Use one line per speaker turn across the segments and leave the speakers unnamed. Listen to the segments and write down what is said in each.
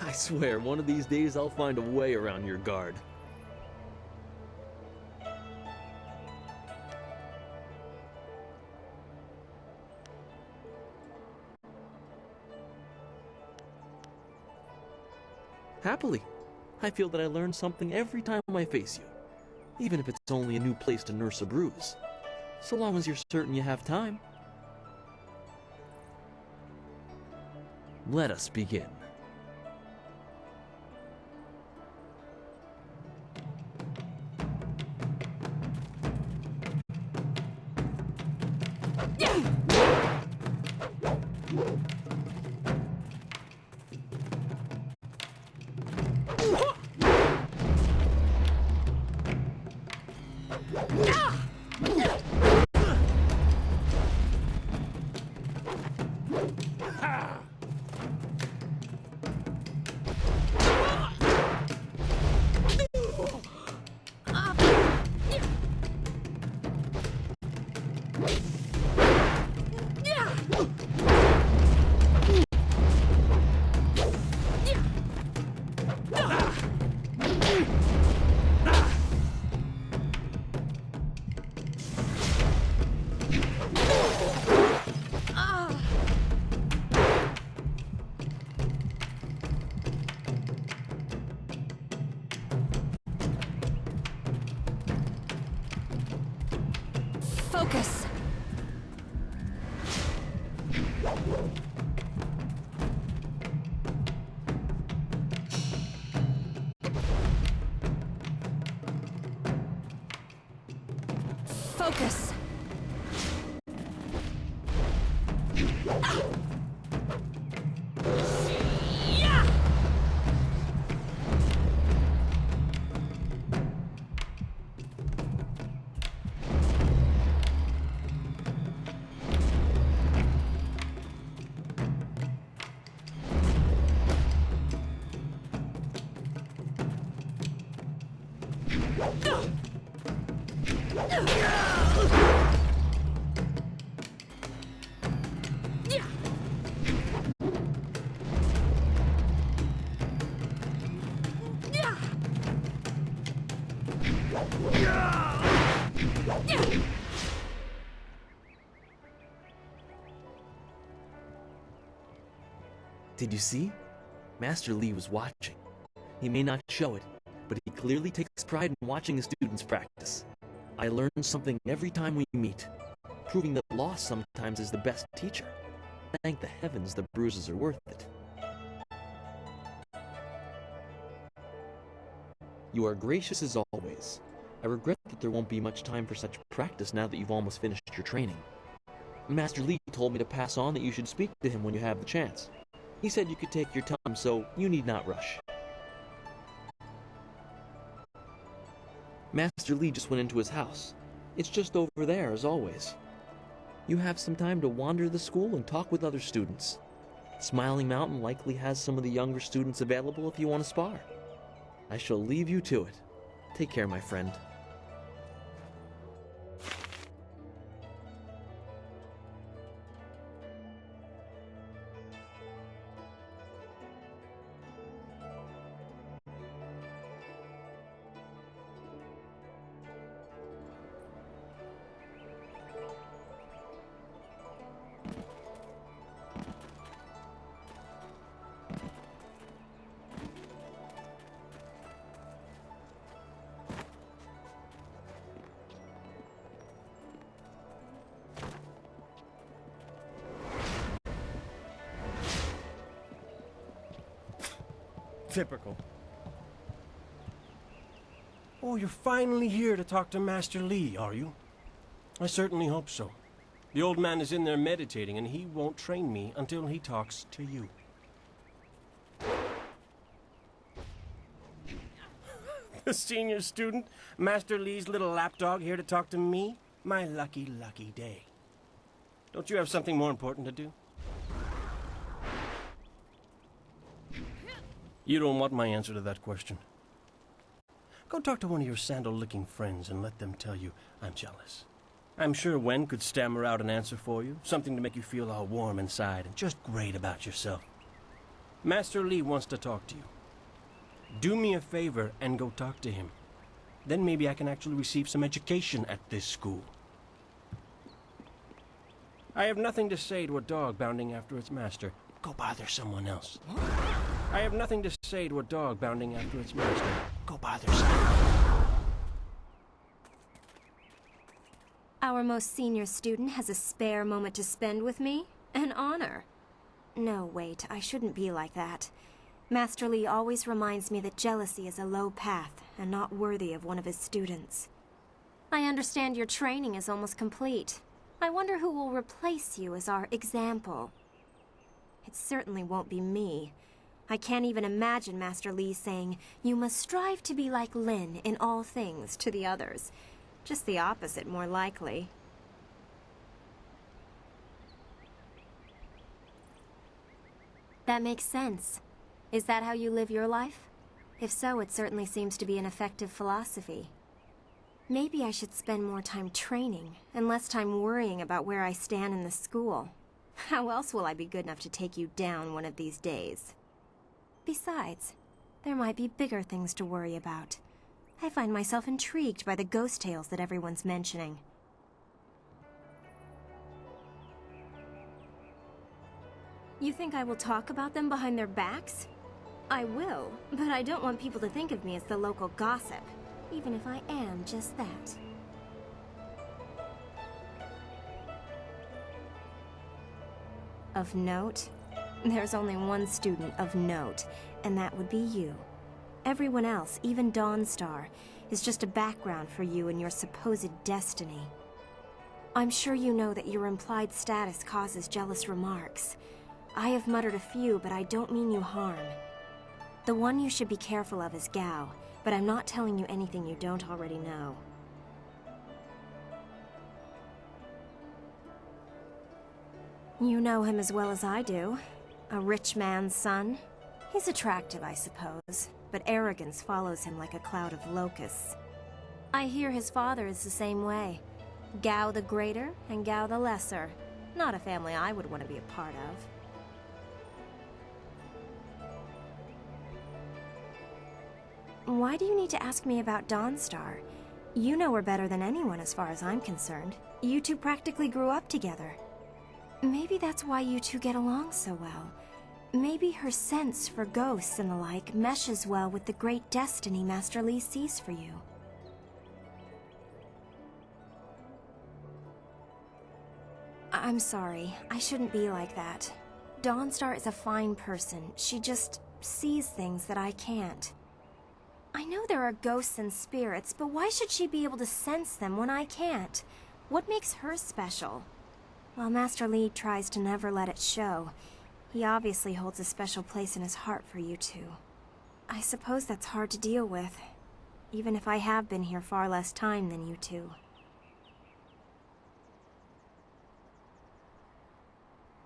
I swear, one of these days I'll find a way around your guard. Happily. I feel that I learn something every time I face you, even if it's only a new place to nurse a bruise. So long as you're certain you have time. Let us begin.
Focus. Focus.
Did you see? Master Lee was watching. He may not show it, but he clearly takes pride in watching his students practice. I learn something every time we meet, proving that loss sometimes is the best teacher. Thank the heavens the bruises are worth it. You are gracious as always. I regret that there won't be much time for such practice now that you've almost finished your training. Master Lee told me to pass on that you should speak to him when you have the chance. He said you could take your time, so you need not rush. Master Lee just went into his house. It's just over there, as always. You have some time to wander the school and talk with other students. Smiling Mountain likely has some of the younger students available if you want to spar. I shall leave you to it. Take care, my friend.
Typical. Oh, you're finally here to talk to Master Lee, are you? I certainly hope so. The old man is in there meditating, and he won't train me until he talks to you. The senior student, Master Lee's little lapdog, here to talk to me? My lucky, lucky day. Don't you have something more important to do? You don't want my answer to that question. Go talk to one of your sandal-licking friends and let them tell you I'm jealous. I'm sure Wen could stammer out an answer for you, something to make you feel all warm inside and just great about yourself. Master Lee wants to talk to you. Do me a favor and go talk to him. Then maybe I can actually receive some education at this school. I have nothing to say to a dog bounding after its master. Go bother someone else. I have nothing to say to a dog bounding after its master. Go bother someone else.
Our most senior student has a spare moment to spend with me? An honor. No, wait, I shouldn't be like that. Master Lee always reminds me that jealousy is a low path and not worthy of one of his students. I understand your training is almost complete. I wonder who will replace you as our example. It certainly won't be me. I can't even imagine Master Lee saying, "You must strive to be like Lin in all things," to the others. Just the opposite, more likely. That makes sense. Is that how you live your life? If so, it certainly seems to be an effective philosophy. Maybe I should spend more time training, and less time worrying about where I stand in the school. How else will I be good enough to take you down one of these days? Besides, there might be bigger things to worry about. I find myself intrigued by the ghost tales that everyone's mentioning. You think I will talk about them behind their backs? I will, but I don't want people to think of me as the local gossip, even if I am just that. Of note? There's only one student of note, and that would be you. Everyone else, even Dawnstar, is just a background for you and your supposed destiny. I'm sure you know that your implied status causes jealous remarks. I have muttered a few, but I don't mean you harm. The one you should be careful of is Gao, but I'm not telling you anything you don't already know. You know him as well as I do. A rich man's son. He's attractive, I suppose, but arrogance follows him like a cloud of locusts. I hear his father is the same way. Gao the Greater and Gao the Lesser. Not a family I would want to be a part of. Why do you need to ask me about Dawnstar? You know her better than anyone as far as I'm concerned. You two practically grew up together. Maybe that's why you two get along so well. Maybe her sense for ghosts and the like meshes well with the great destiny Master Lee sees for you. I'm sorry, I shouldn't be like that. Dawnstar is a fine person. She just sees things that I can't. I know there are ghosts and spirits, but why should she be able to sense them when I can't? What makes her special? While Master Lee tries to never let it show, he obviously holds a special place in his heart for you two. I suppose that's hard to deal with, even if I have been here far less time than you two.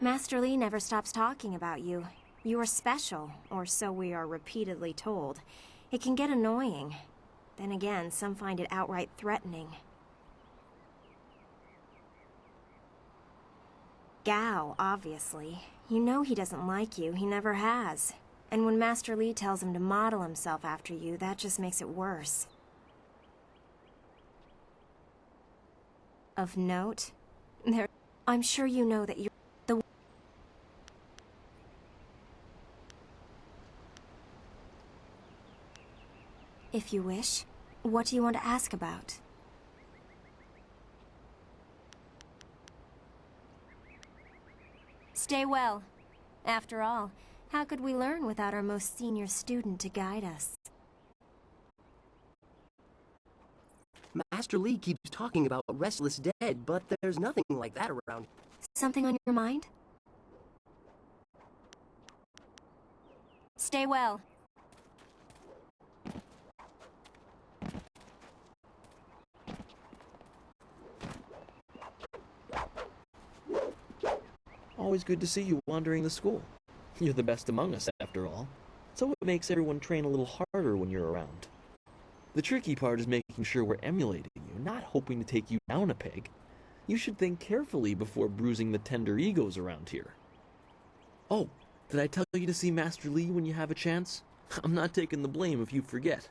Master Lee never stops talking about you. You are special, or so we are repeatedly told. It can get annoying. Then again, some find it outright threatening. Gao, obviously. You know he doesn't like you. He never has. And when Master Lee tells him to model himself after you, that just makes it worse. Of note, I'm sure you know that you're the... If you wish, what do you want to ask about? Stay well. After all, how could we learn without our most senior student to guide us?
Master Lee keeps talking about restless dead, but there's nothing like that around.
Something on your mind? Stay well.
Always good to see you wandering the school. You're the best among us, after all. So it makes everyone train a little harder when you're around. The tricky part is making sure we're emulating you, not hoping to take you down a peg. You should think carefully before bruising the tender egos around here. Oh, Did I tell you to see Master Li when you have a chance? I'm not taking the blame if you forget.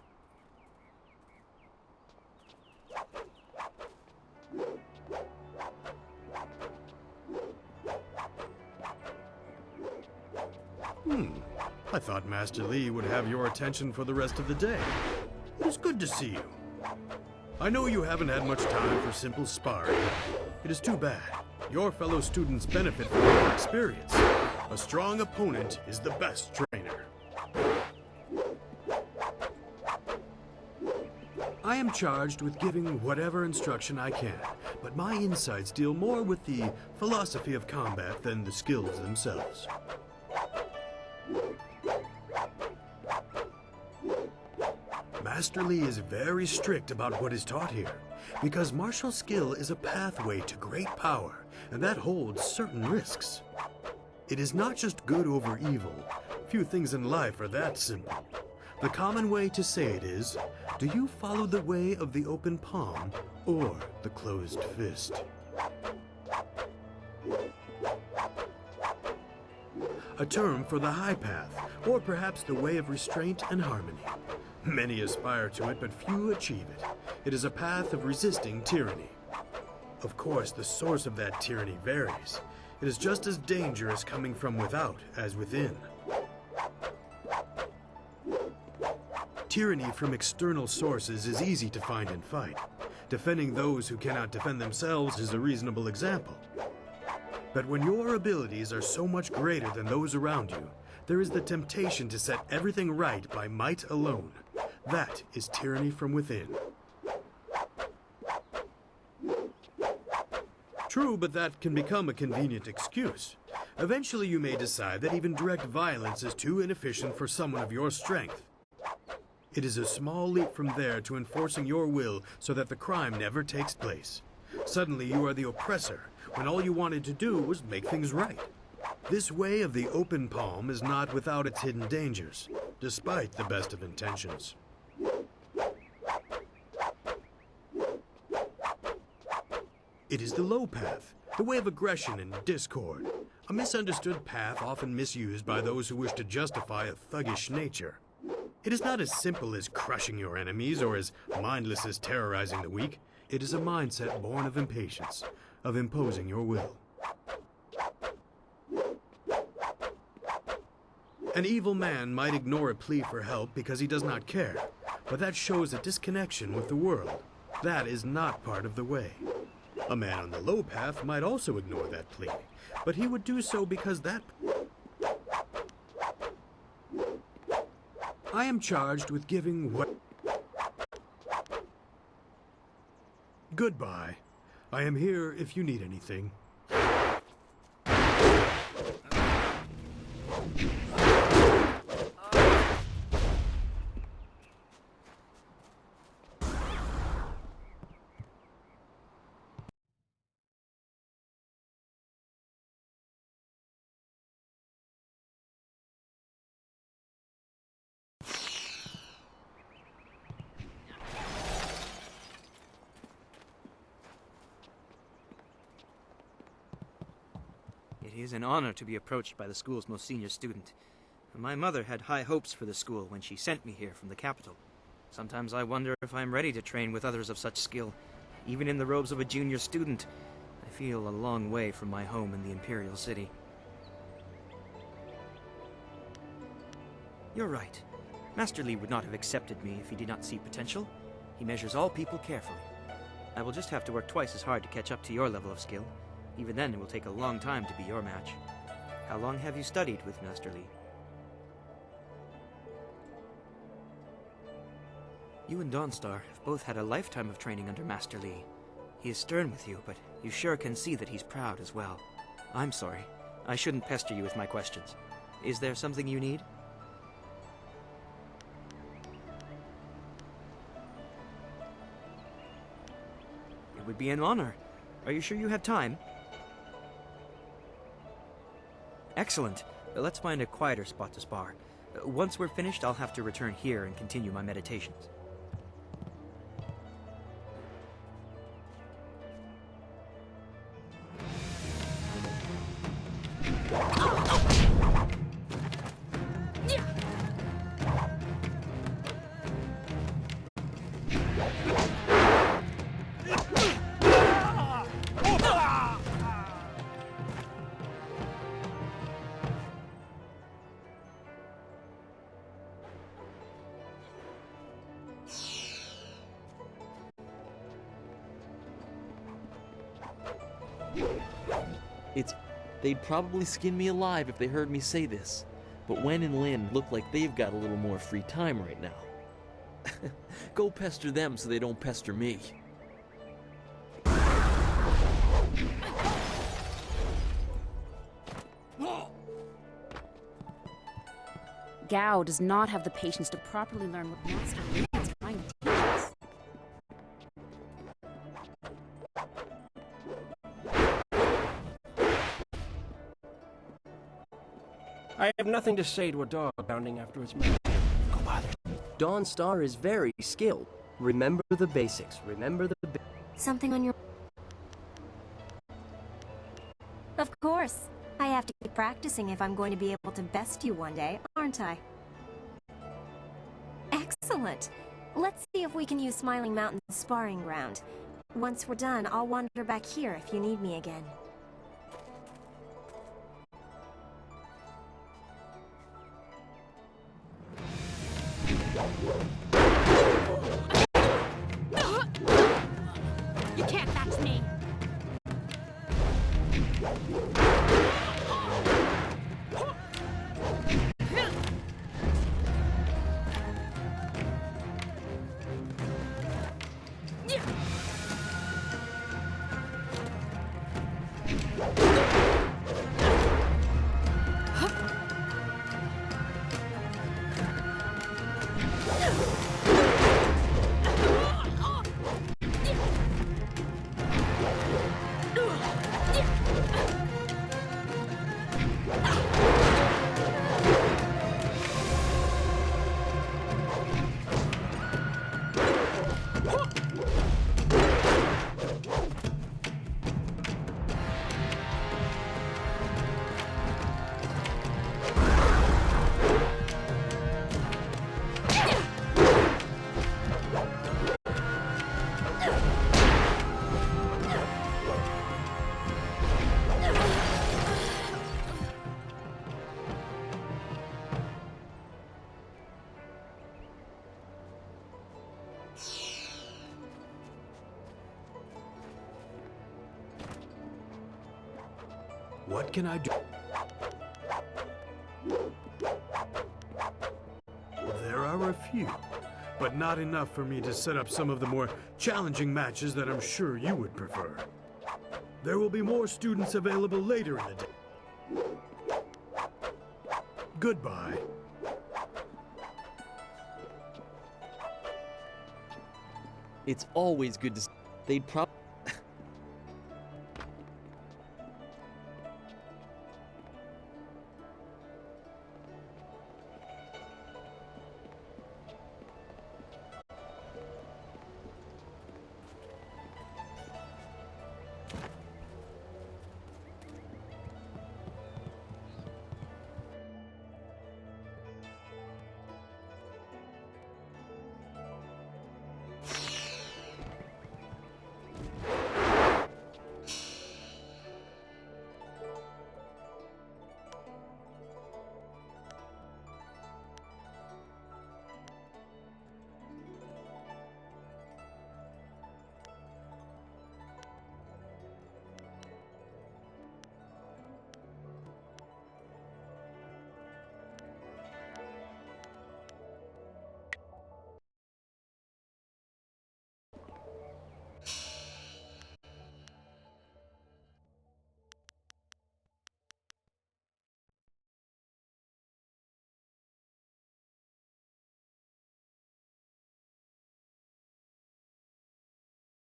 I thought Master Li would have your attention for the rest of the day. It's good to see you. I know you haven't had much time for simple sparring. It is too bad. Your fellow students benefit from your experience. A strong opponent is the best trainer. I am charged with giving whatever instruction I can, but my insights deal more with the philosophy of combat than the skills themselves. Master Li is very strict about what is taught here, because martial skill is a pathway to great power, and that holds certain risks. It is not just good over evil. Few things in life are that simple. The common way to say it is, do you follow the way of the open palm or the closed fist? A term for the high path, or perhaps the way of restraint and harmony. Many aspire to it, but few achieve it. It is a path of resisting tyranny. Of course, the source of that tyranny varies. It is just as dangerous coming from without as within. Tyranny from external sources is easy to find and fight. Defending those who cannot defend themselves is a reasonable example. But when your abilities are so much greater than those around you, there is the temptation to set everything right by might alone. That is tyranny from within. True, but that can become a convenient excuse. Eventually you may decide that even direct violence is too inefficient for someone of your strength. It is a small leap from there to enforcing your will so that the crime never takes place. Suddenly you are the oppressor, when all you wanted to do was make things right. This way of the open palm is not without its hidden dangers, despite the best of intentions. It is the low path, the way of aggression and discord. A misunderstood path often misused by those who wish to justify a thuggish nature. It is not as simple as crushing your enemies or as mindless as terrorizing the weak. It is a mindset born of impatience, of imposing your will. An evil man might ignore a plea for help because he does not care, but that shows a disconnection with the world. That is not part of the way. A man on the low path might also ignore that plea, but he would do so because that... I am charged with giving what... Goodbye. I am here if you need anything.
It is an honor to be approached by the school's most senior student. My mother had high hopes for the school when she sent me here from the capital. Sometimes I wonder if I am ready to train with others of such skill. Even in the robes of a junior student, I feel a long way from my home in the Imperial City. You're right. Master Li would not have accepted me if he did not see potential. He measures all people carefully. I will just have to work twice as hard to catch up to your level of skill. Even then, it will take a long time to be your match. How long have you studied with Master Li? You and Dawnstar have both had a lifetime of training under Master Li. He is stern with you, but you sure can see that he's proud as well. I'm sorry. I shouldn't pester you with my questions. Is there something you need? It would be an honor. Are you sure you have time? Excellent. Let's find a quieter spot to spar. Once we're finished, I'll have to return here and continue my meditations.
They'd probably skin me alive if they heard me say this, but Wen and Lin look like they've got a little more free time right now. Go pester them so they don't pester me.
Gao does not have the patience to properly learn what Master Li is trying to teach us.
I have nothing to say to a dog bounding after its master. Go bother.
Dawn Star is very skilled. Remember the basics. Remember the
Something on your... Of course. I have to keep practicing if I'm going to be able to best you one day, aren't I? Excellent. Let's see if we can use Smiling Mountain's sparring ground. Once we're done, I'll wander back here if you need me again.
You can't match me!
What can I do? There are a few, but not enough for me to set up some of the more challenging matches that I'm sure you would prefer. There will be more students available later in the day. Goodbye.
It's always good to... They'd probably...